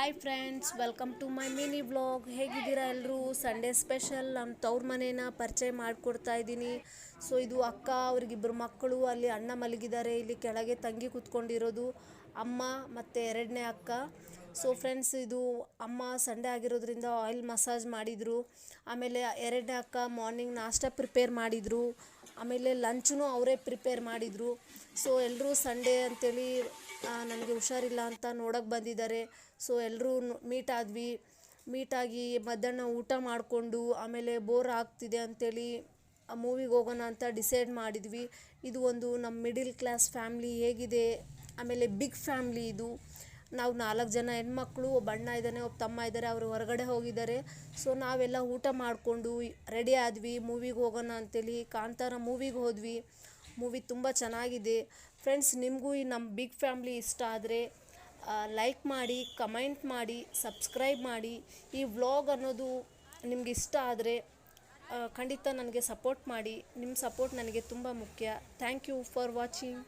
Hi friends, welcome to my mini vlog. ಹೇಗಿದ್ದೀರಾ ಎಲ್ಲರೂ? Sunday special ನಮ್ಮ ತವ್ರ ಮನೇನ ಪರಿಚಯ ಮಾಡಿಕೊಡ್ತಾ ಇದ್ದೀನಿ. ಸೊ ಇದು ಅಕ್ಕ, ಅವ್ರಿಗಿಬ್ಬರು ಮಕ್ಕಳು, ಅಲ್ಲಿ ಅಣ್ಣ ಮಲಗಿದ್ದಾರೆ, ಇಲ್ಲಿ ಕೆಳಗೆ ತಂಗಿ ಕೂತ್ಕೊಂಡಿರೋದು ಅಮ್ಮ ಮತ್ತು ಎರಡನೇ ಅಕ್ಕ. ಸೊ ಫ್ರೆಂಡ್ಸ್, ಇದು ಅಮ್ಮ ಸಂಡೇ ಆಗಿರೋದ್ರಿಂದ ಆಯಿಲ್ ಮಸಾಜ್ ಮಾಡಿದರು. ಆಮೇಲೆ ಎರಡನೇ ಅಕ್ಕ ಮಾರ್ನಿಂಗ್ ನಾಷ್ಟ ಪ್ರಿಪೇರ್ ಮಾಡಿದರು. ಆಮೇಲೆ ಲಂಚೂ ಅವರೇ ಪ್ರಿಪೇರ್ ಮಾಡಿದರು. ಸೊ ಎಲ್ಲರೂ ಸಂಡೇ ಅಂಥೇಳಿ ನನಗೆ ಹುಷಾರಿಲ್ಲ ಅಂತ ನೋಡೋಕ್ಕೆ ಬಂದಿದ್ದಾರೆ. ಸೊ ಎಲ್ಲರೂ ಮೀಟಾಗಿ ಮಧ್ಯಾಹ್ನ ಊಟ ಮಾಡಿಕೊಂಡು ಆಮೇಲೆ ಬೋರ್ ಆಗ್ತಿದೆ ಅಂಥೇಳಿ ಮೂವಿಗೆ ಹೋಗೋಣ ಅಂತ ಡಿಸೈಡ್ ಮಾಡಿದ್ವಿ. ಇದು ಒಂದು ನಮ್ಮ ಮಿಡಿಲ್ ಕ್ಲಾಸ್ ಫ್ಯಾಮ್ಲಿ ಹೇಗಿದೆ, ಆಮೇಲೆ ಬಿಗ್ ಫ್ಯಾಮ್ಲಿ ಇದು. ನಾವು 4 ಜನ ಹೆಣ್ಮಕ್ಳು, ಒಬ್ಬ ಅಣ್ಣ ಇದ್ದಾನೆ, ಒಬ್ಬ ತಮ್ಮ ಇದ್ದಾರೆ, ಅವರು ಹೊರಗಡೆ ಹೋಗಿದ್ದಾರೆ. ಸೊ ನಾವೆಲ್ಲ ಊಟ ಮಾಡಿಕೊಂಡು ರೆಡಿ ಆದ್ವಿ, ಮೂವಿಗೆ ಹೋಗೋಣ ಅಂಥೇಳಿ ಕಾಂತಾರ ಮೂವಿಗೆ ಹೋದ್ವಿ. ಮೂವಿ ತುಂಬ ಚೆನ್ನಾಗಿದೆ ಫ್ರೆಂಡ್ಸ್. ನಿಮಗೂ ಈ ನಮ್ಮ ಬಿಗ್ ಫ್ಯಾಮ್ಲಿ ಇಷ್ಟ ಆದರೆ ಲೈಕ್ ಮಾಡಿ, ಕಮೆಂಟ್ ಮಾಡಿ, ಸಬ್ಸ್ಕ್ರೈಬ್ ಮಾಡಿ. ಈ ವ್ಲಾಗ್ ಅನ್ನೋದು ನಿಮ್ಗೆ ಇಷ್ಟ ಆದರೆ ಖಂಡಿತ ನನಗೆ ಸಪೋರ್ಟ್ ಮಾಡಿ. ನಿಮ್ಮ ಸಪೋರ್ಟ್ ನನಗೆ ತುಂಬ ಮುಖ್ಯ. Thank you for watching.